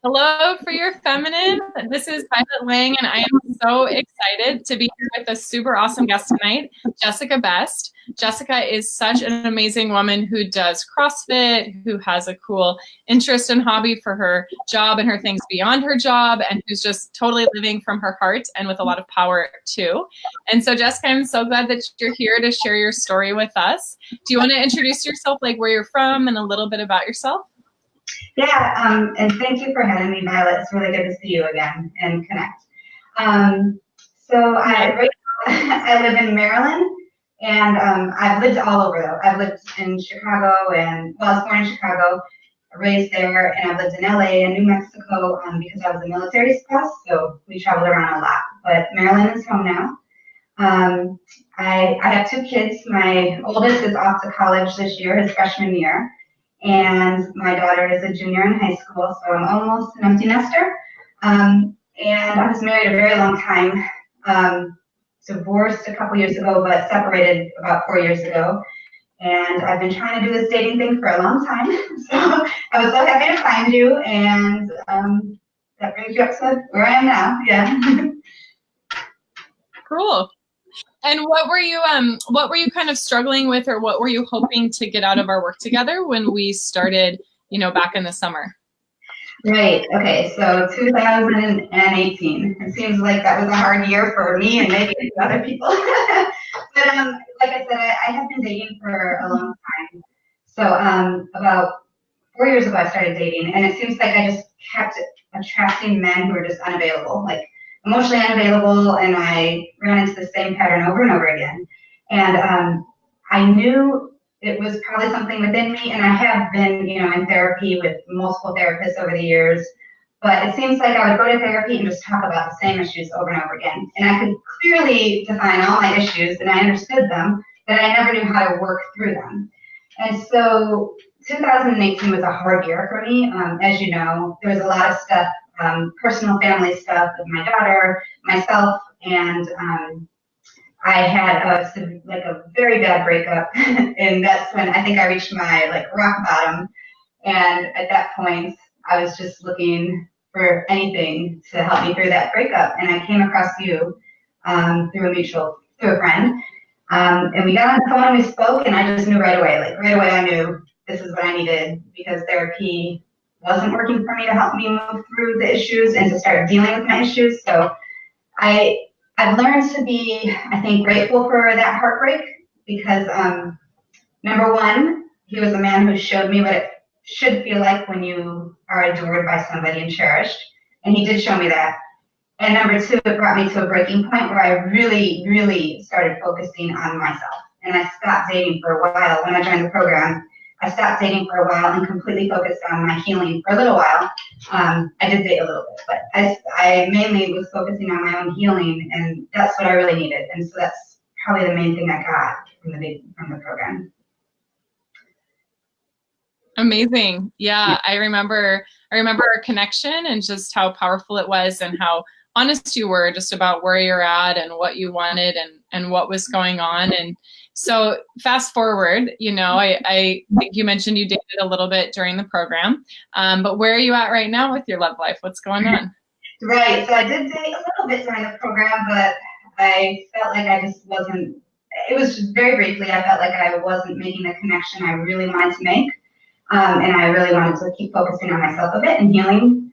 Hello for your feminine. This is Violet Lang, and I am so excited to be here with a super awesome guest tonight, Jessica Best. Jessica is such an amazing woman who does CrossFit, who has a cool interest and hobby for her job and her things beyond her job, and who's just totally living from her heart and with a lot of power too. And so, Jessica, I'm so glad that you're here to share your story with us. Do you want to introduce yourself, like where you're from and a little bit about yourself? And thank you for having me, Violet. It's really good to see you again and connect. Um, right now, I live in Maryland, and I've lived all over though. I've lived in Chicago, I was born in Chicago, raised there, and I've lived in LA and New Mexico because I was a military spouse, so we traveled around a lot. But Maryland is home now. I have two kids. My oldest is off to college this year, his freshman year. And my daughter is a junior in high school, so I'm almost an empty nester. And I was married a very long time, divorced a couple years ago, but separated about 4 years ago. And I've been trying to do this dating thing for a long time. So I was so happy to find you, and that brings you up to where I am now. Yeah. Cool. And what were you kind of struggling with, or what were you hoping to get out of our work together when we started, back in the summer? Right. Okay. So 2018. It seems like that was a hard year for me and maybe other people. But like I said, I have been dating for a long time. So about 4 years ago, I started dating, and it seems like I just kept attracting men who were just unavailable, like emotionally unavailable, and I ran into the same pattern over and over again. And I knew it was probably something within me, and I have been, in therapy with multiple therapists over the years, but it seems like I would go to therapy and just talk about the same issues over and over again. And I could clearly define all my issues, and I understood them, but I never knew how to work through them. And so 2018 was a hard year for me. As you know, there was a lot of stuff, personal family stuff with my daughter, myself, and I had a very bad breakup, and that's when I think I reached my rock bottom. And at that point, I was just looking for anything to help me through that breakup, and I came across you through a friend, and we got on the phone and we spoke, and I just knew right away I knew this is what I needed, because therapy wasn't working for me to help me move through the issues and to start dealing with my issues. So I've learned to be, I think, grateful for that heartbreak, because number one, he was a man who showed me what it should feel like when you are adored by somebody and cherished, and he did show me that. And number two, it brought me to a breaking point where I really, really started focusing on myself, and I stopped dating for a while. When I joined the program, I stopped dating for a while and completely focused on my healing for a little while. I did date a little bit, but I mainly was focusing on my own healing, and that's what I really needed. And so that's probably the main thing I got from the program. Amazing. Yeah, I remember our connection and just how powerful it was, and how honest you were just about where you're at and what you wanted and what was going on. And so fast forward, I think you mentioned you dated a little bit during the program, but where are you at right now with your love life? What's going on? Right. So I did date a little bit during the program, but I felt like I just wasn't, it was just very briefly, I felt like I wasn't making the connection I really wanted to make. And I really wanted to keep focusing on myself a bit and healing.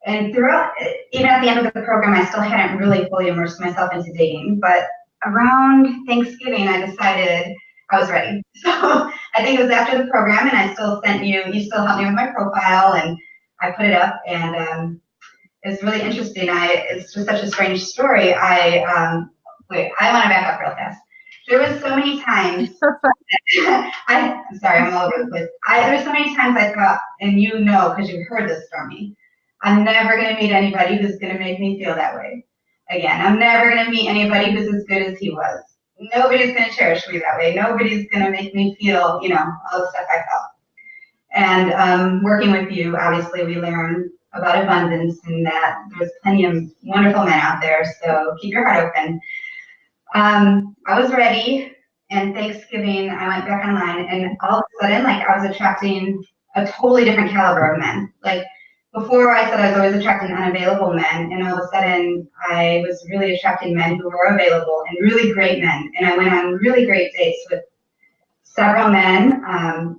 And throughout, even at the end of the program, I still hadn't really fully immersed myself into dating. But around Thanksgiving, I decided I was ready. So I think it was after the program, and I still sent you still helped me with my profile, and I put it up, and it's really interesting. It's just such a strange story. I want to back up real fast. There was so many times, I'm sorry, I'm all over the place. There was so many times I thought, and because you've heard this from me, I'm never going to meet anybody who's going to make me feel that way again. I'm never going to meet anybody who's as good as he was. Nobody's going to cherish me that way. Nobody's going to make me feel, all the stuff I felt. And working with you, obviously, we learn about abundance, and that there's plenty of wonderful men out there, so keep your heart open. I was ready, and Thanksgiving, I went back online, and all of a sudden, I was attracting a totally different caliber of men. before I said I was always attracting unavailable men, and all of a sudden I was really attracting men who were available and really great men. And I went on really great dates with several men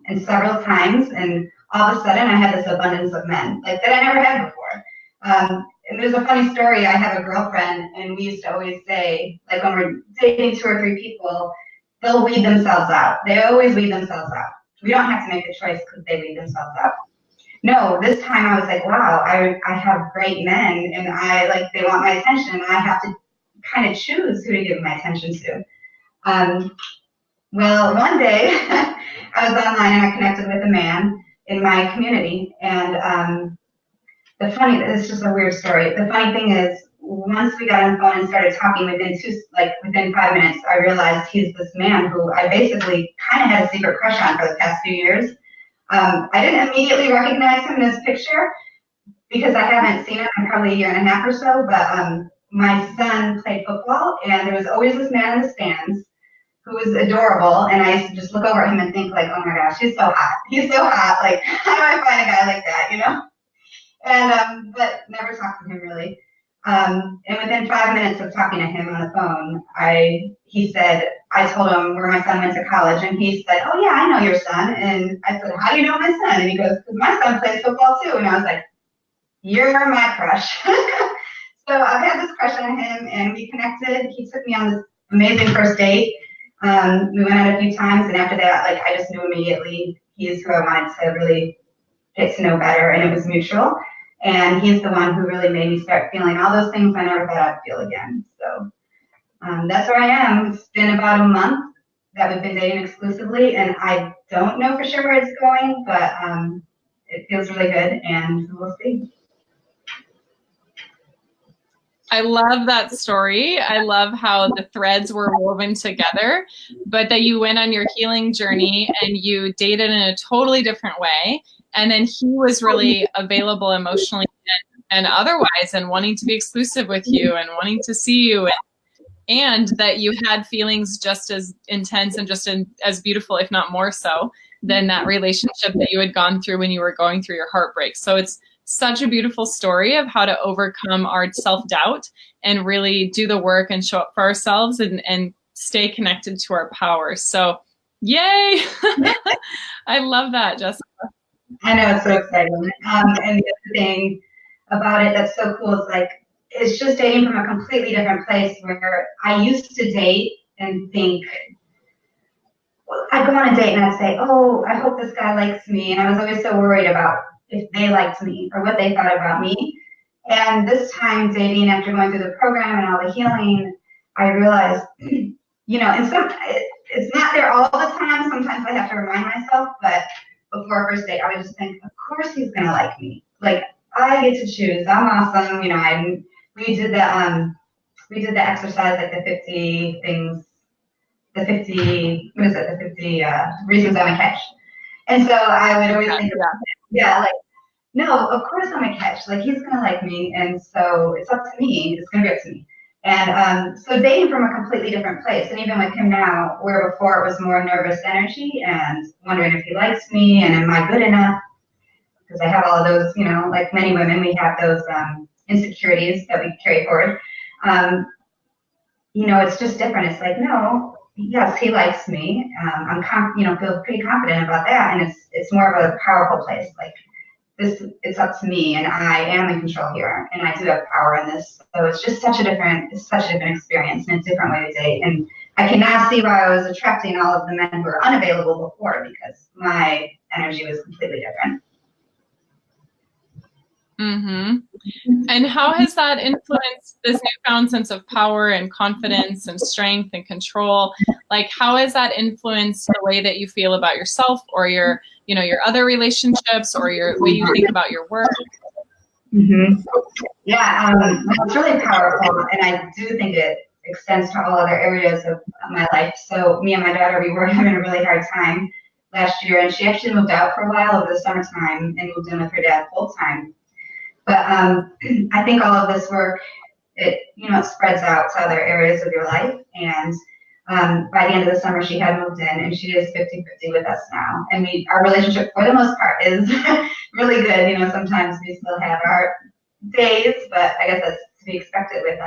and several times, and all of a sudden I had this abundance of men like that I never had before. And there's a funny story. I have a girlfriend, and we used to always say, like when we're dating 2 or 3 people, they'll weed themselves out. They always weed themselves out. We don't have to make the choice because they weed themselves out. No, this time I was like, wow, I have great men, and they want my attention, and I have to kind of choose who to give my attention to. Well, one day I was online and I connected with a man in my community, and it's just a weird story. The funny thing is, once we got on the phone and started talking, within 5 minutes, I realized he's this man who I basically kind of had a secret crush on for the past few years. I didn't immediately recognize him in his picture because I haven't seen him in probably a year and a half or so, but my son played football, and there was always this man in the stands who was adorable, and I used to just look over at him and think, like, oh my gosh, he's so hot. He's so hot. Like, how do I find a guy like that, you know? And but never talked to him really. And within 5 minutes of talking to him on the phone, I told him where my son went to college, and he said, oh yeah, I know your son. And I said, how do you know my son? And he goes, because my son plays football too. And I was like, you're my crush. So I've had this crush on him, and we connected. He took me on this amazing first date. We went out a few times, and after that, like, I just knew immediately he's who I wanted to really get to know better, and it was mutual. And he's the one who really made me start feeling all those things I never thought I'd feel again. So that's where I am. It's been about a month that we've been dating exclusively, and I don't know for sure where it's going, but it feels really good, and we'll see. I love that story. I love how the threads were woven together, but that you went on your healing journey and you dated in a totally different way. And then he was really available emotionally and otherwise, and wanting to be exclusive with you and wanting to see you, and that you had feelings just as intense and just as beautiful, if not more so, than that relationship that you had gone through when you were going through your heartbreak. So it's such a beautiful story of how to overcome our self-doubt and really do the work and show up for ourselves and stay connected to our power. So yay! I love that, Jessica. I know, it's so exciting. And the other thing about it that's so cool is, like, it's just dating from a completely different place, where I used to date and think, I'd go on a date and I'd say, oh, I hope this guy likes me. And I was always so worried about if they liked me or what they thought about me. And this time dating, after going through the program and all the healing, I realized, you know, and it's not there all the time. Sometimes I have to remind myself, but before our first date, I would just think, of course he's gonna like me. Like, I get to choose. I'm awesome. You know, we did the exercise, like the 50 things, the 50 reasons I'm a catch. And so I would always think, like, no, of course I'm a catch. Like, he's gonna like me, and so it's up to me. It's gonna be up to me. And so dating from a completely different place, and even with him now, where before it was more nervous energy and wondering if he likes me and am I good enough, because I have all of those, you know, like many women, we have those insecurities that we carry forward. You know, it's just different. It's like, no, yes, he likes me. Feel pretty confident about that, and it's more of a powerful place. Like, it's up to me, and I am in control here, and I do have power in this. So it's just such a different experience, and a different way to date. And I can now see why I was attracting all of the men who were unavailable before, because my energy was completely different. Mm-hmm. And how has that influenced this newfound sense of power and confidence and strength and control? Like, how has that influenced the way that you feel about yourself, or your other relationships, or your way you think about your work? Mm-hmm. Yeah, it's really powerful, and I do think it extends to all other areas of my life. So me and my daughter, we were having a really hard time last year, and she actually moved out for a while over the summertime and moved in with her dad full time. But I think all of this work, it spreads out to other areas of your life. And by the end of the summer, she had moved in, and she is 50-50 with us now. And our relationship, for the most part, is really good. You know, sometimes we still have our days, but I guess that's to be expected with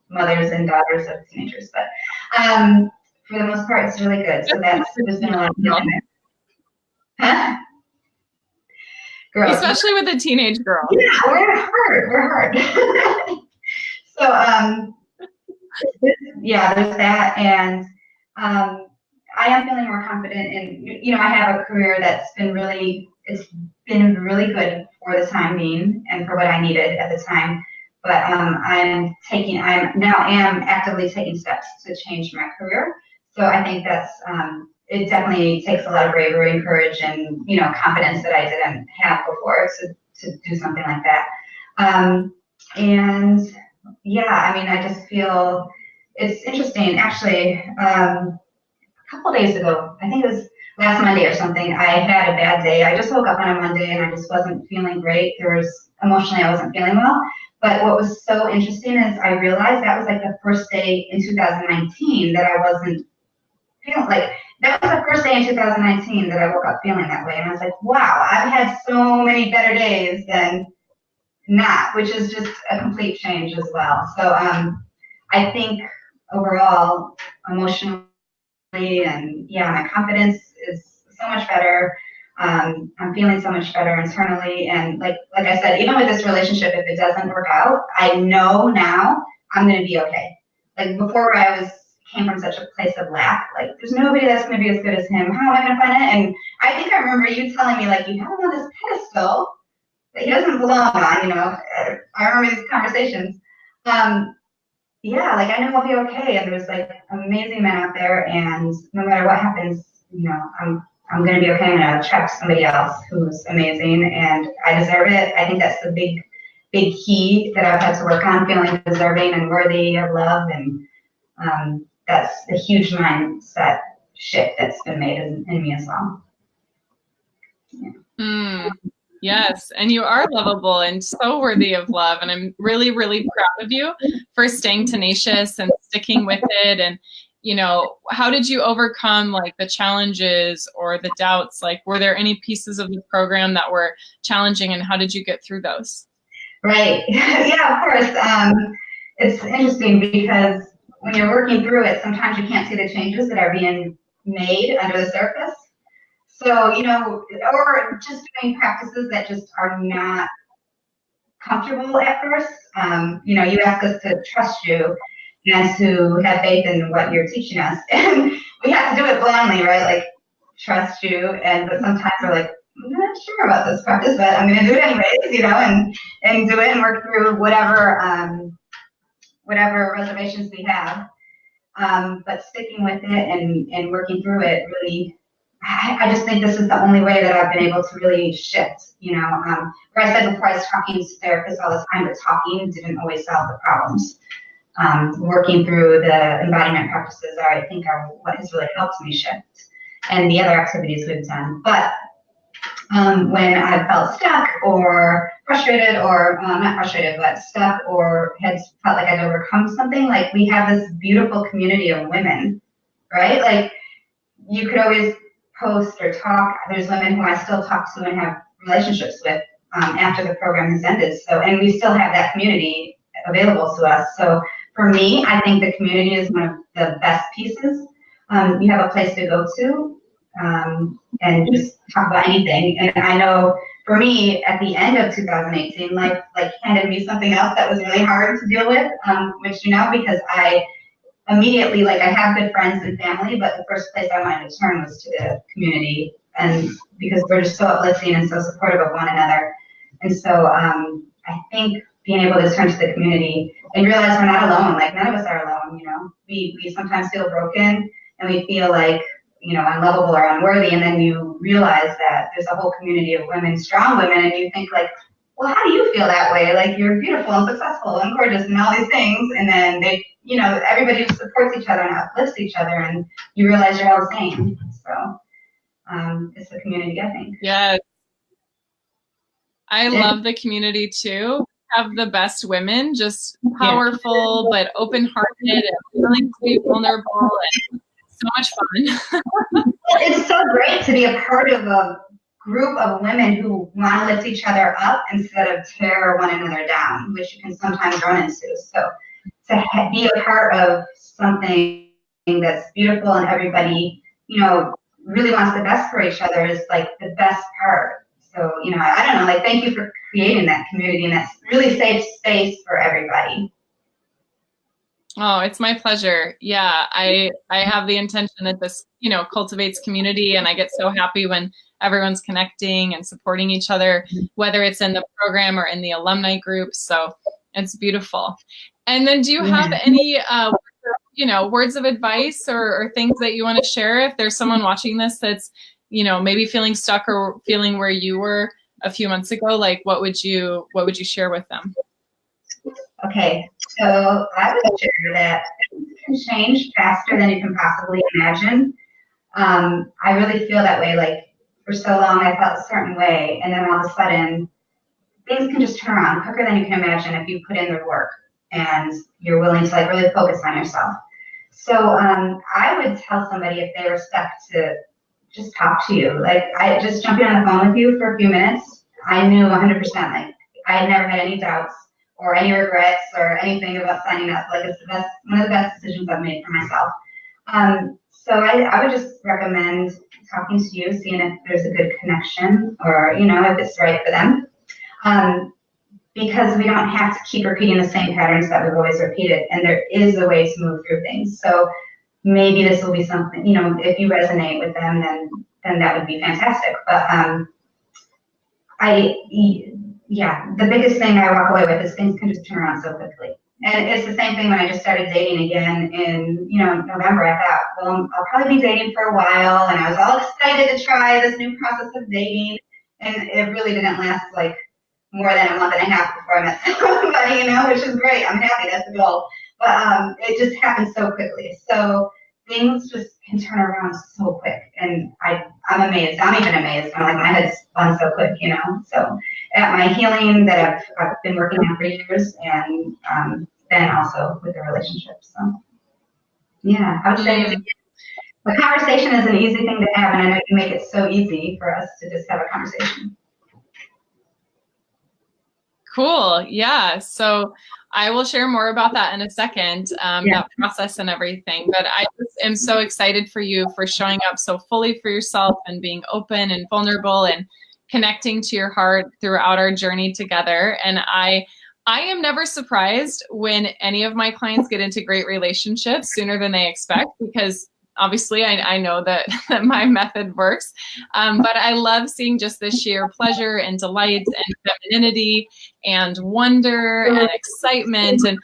mothers and daughters of teenagers. But for the most part, it's really good. So there's been a lot of healing there. Huh? Girls. Especially with a teenage girl. Yeah, we're hard. So yeah, there's that, and I am feeling more confident in, you know, I have a career that's been really, it's been really good for the time being and for what I needed at the time. But I am actively taking steps to change my career. So I think that's, it definitely takes a lot of bravery and courage and, you know, confidence that I didn't have before to do something like that. And yeah, I mean, I just feel it's interesting. Actually, a couple days ago, I think it was last Monday or something, I had a bad day. I just woke up on a Monday and I just wasn't feeling great. Emotionally, I wasn't feeling well. But what was so interesting is I realized that was like the first day in 2019 that I wasn't feeling like, that was the first day in 2019 that I woke up feeling that way. And I was like, wow, I've had so many better days than not, which is just a complete change as well. So I think overall, emotionally, and yeah, my confidence is so much better. I'm feeling so much better internally, and like I said, even with this relationship, if it doesn't work out, I know now I'm gonna be okay. Like before, came from such a place of lack. Like there's nobody that's gonna be as good as him. How am I gonna find it? And I think I remember you telling me like you have him on this pedestal that he doesn't belong on. You know, I remember these conversations. Yeah, like I know I'll be okay, and there's like amazing men out there, and no matter what happens, you know, I'm gonna be okay. I'm gonna attract somebody else who's amazing, and I deserve it. I think that's the big key that I've had to work on, feeling deserving and worthy of love, and that's a huge mindset shift that's been made in me as well. Yeah. Yes, and you are lovable and so worthy of love, and I'm really, really proud of you for staying tenacious and sticking with it. And, you know, how did you overcome like the challenges or the doubts? Like, were there any pieces of the program that were challenging, and how did you get through those? Right. Yeah, of course. It's interesting because when you're working through it, sometimes you can't see the changes that are being made under the surface. So, you know, or just doing practices that just are not comfortable at first. You know, you ask us to trust you and to have faith in what you're teaching us. And we have to do it blindly, right? Like, trust you. But sometimes we're like, I'm not sure about this practice, but I'm going to do it anyways, you know, and do it and work through whatever reservations we have. But sticking with it and working through it really, I just think this is the only way that I've been able to really shift, you know. Where I said before, I was talking to therapists all the time, but talking didn't always solve the problems. Working through the embodiment practices I think are what has really helped me shift, and the other activities we've done. But when I felt stuck or frustrated, or not frustrated, but stuck, or had felt like I'd overcome something, like we have this beautiful community of women, right? Like you could always post or talk. There's women who I still talk to and have relationships with after the program has ended. So, and we still have that community available to us. So for me, I think the community is one of the best pieces. You have a place to go to and just talk about anything. And I know for me, at the end of 2018, life like handed me something else that was really hard to deal with, which, you know, because I immediately, like, I have good friends and family, but the first place I wanted to turn was to the community, and because we're just so uplifting and so supportive of one another. And so I think being able to turn to the community and realize we're not alone, like none of us are alone, you know. We sometimes feel broken and we feel like, you know, unlovable or unworthy, and then you realize that there's a whole community of women, strong women, and you think like, well, how do you feel that way? Like, you're beautiful and successful and gorgeous and all these things, and then they, you know, everybody supports each other and uplifts each other, and you realize you're all the same. So it's the community, I think. Yes. I love the community too. Have the best women, just powerful, but open-hearted and willing to be vulnerable, and so much fun. It's so great to be a part of a group of women who want to lift each other up instead of tear one another down, which you can sometimes run into. So to be a part of something that's beautiful and everybody, you know, really wants the best for each other is like the best part. So, you know, I don't know, like, thank you for creating that community and that really safe space for everybody. Oh, it's my pleasure. Yeah, I have the intention that this, you know, cultivates community, and I get so happy when everyone's connecting and supporting each other, whether it's in the program or in the alumni groups. So it's beautiful. And then do you have any, you know, words of advice or things that you want to share if there's someone watching this that's, you know, maybe feeling stuck or feeling where you were a few months ago? Like, what would you share with them? Okay, so I would share that things can change faster than you can possibly imagine. I really feel that way. Like, for so long, I felt a certain way, and then all of a sudden, things can just turn around quicker than you can imagine if you put in the work and you're willing to like really focus on yourself. So I would tell somebody if they were stuck to just talk to you. Like, I just jumping on the phone with you for a few minutes, I knew 100%. Like, I had never had any doubts or any regrets or anything about signing up. Like, it's one of the best decisions I've made for myself. So I would just recommend talking to you, seeing if there's a good connection or, you know, if it's right for them. Because we don't have to keep repeating the same patterns that we've always repeated, and there is a way to move through things. So maybe this will be something, you know, if you resonate with them, then that would be fantastic. But yeah, the biggest thing I walk away with is things can just turn around so quickly. And it's the same thing when I just started dating again in, you know, November. I thought, well, I'll probably be dating for a while, and I was all excited to try this new process of dating, and it really didn't last like more than a month and a half before I met somebody, you know, which is great. I'm happy, that's the goal. But it just happened so quickly. So things just can turn around so quick, and I'm amazed. I'm even amazed. I'm like, my head's spun so quick, you know. So at my healing that I've been working on for years, and then also with the relationship. So yeah, I would say the conversation is an easy thing to have, and I know you make it so easy for us to just have a conversation. Cool. Yeah. So I will share more about that in a second, that process and everything. But I just am so excited for you for showing up so fully for yourself and being open and vulnerable and connecting to your heart throughout our journey together. And I am never surprised when any of my clients get into great relationships sooner than they expect, because obviously I know that my method works. But I love seeing just the sheer pleasure and delight and femininity and wonder and excitement and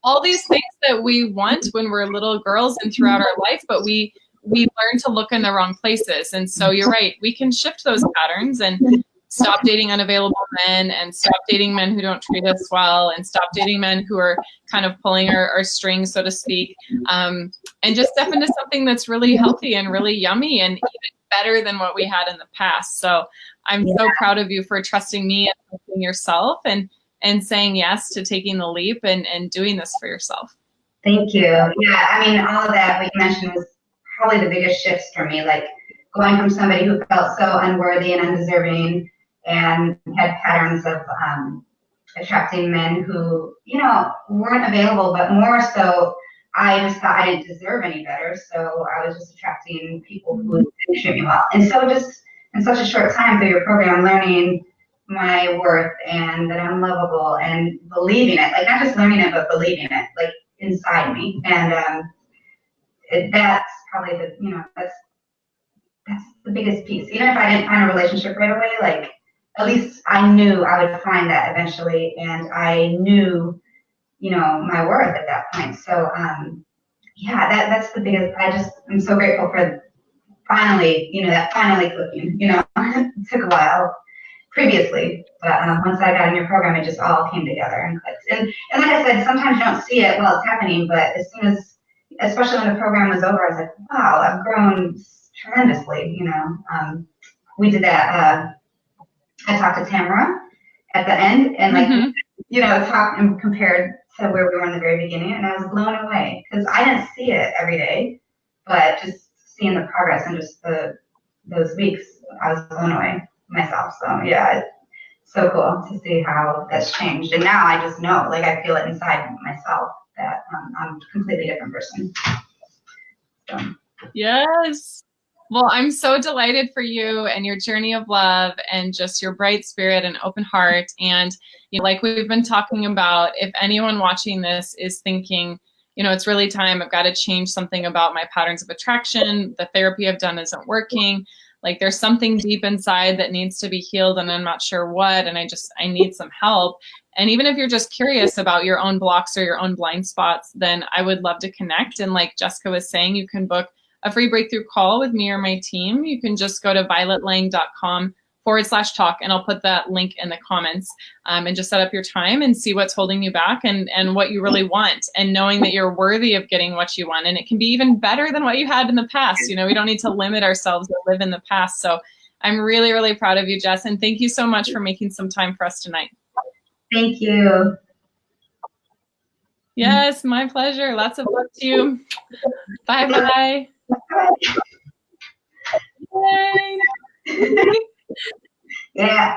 all these things that we want when we're little girls and throughout our life, but we learn to look in the wrong places. And so you're right, we can shift those patterns and stop dating unavailable men and stop dating men who don't treat us well and stop dating men who are kind of pulling our strings, so to speak, and just step into something that's really healthy and really yummy and even better than what we had in the past. So I'm so proud of you for trusting me and trusting yourself and saying yes to taking the leap and doing this for yourself. Thank you. Yeah, I mean, all of that, what you mentioned, was probably the biggest shifts for me, like going from somebody who felt so unworthy and undeserving and had patterns of attracting men who, you know, weren't available, but more so, I just thought I didn't deserve any better, so I was just attracting people who didn't treat me well. And so just in such a short time through your program, learning my worth and that I'm lovable and believing it, like not just learning it, but believing it, like inside me. And that's probably the, you know, that's the biggest piece. Even if I didn't find a relationship right away, like at least I knew I would find that eventually, and I knew, you know, my worth at that point. So yeah, that's the biggest. I'm so grateful for finally, you know, that finally clicking. You know, it took a while previously, but once I got in your program, it just all came together and clicked. And like I said, sometimes you don't see it while it's happening, but as soon as, especially when the program was over, I was like, wow, I've grown tremendously. You know, we did that. I talked to Tamara at the end, and like, you know, talked and compared to where we were in the very beginning, and I was blown away because I didn't see it every day, but just seeing the progress in just those weeks, I was blown away. myself. So yeah, it's so cool to see how that's changed. And now I just know, like I feel it inside myself that I'm a completely different person. So. Yes. Well, I'm so delighted for you and your journey of love and just your bright spirit and open heart. And like we've been talking about, if anyone watching this is thinking, it's really time, I've got to change something about my patterns of attraction, the therapy I've done isn't working, like there's something deep inside that needs to be healed and I'm not sure what, and I need some help. And even if you're just curious about your own blocks or your own blind spots, then I would love to connect. And like Jessica was saying, you can book a free breakthrough call with me or my team. You can just go to violetlang.com/talk, and I'll put that link in the comments, and just set up your time and see what's holding you back and what you really want, and knowing that you're worthy of getting what you want. And it can be even better than what you had in the past. We don't need to limit ourselves or live in the past. So I'm really, really proud of you, Jess. And thank you so much for making some time for us tonight. Thank you. Yes, my pleasure. Lots of love to you. Bye-bye. Yay. Yeah.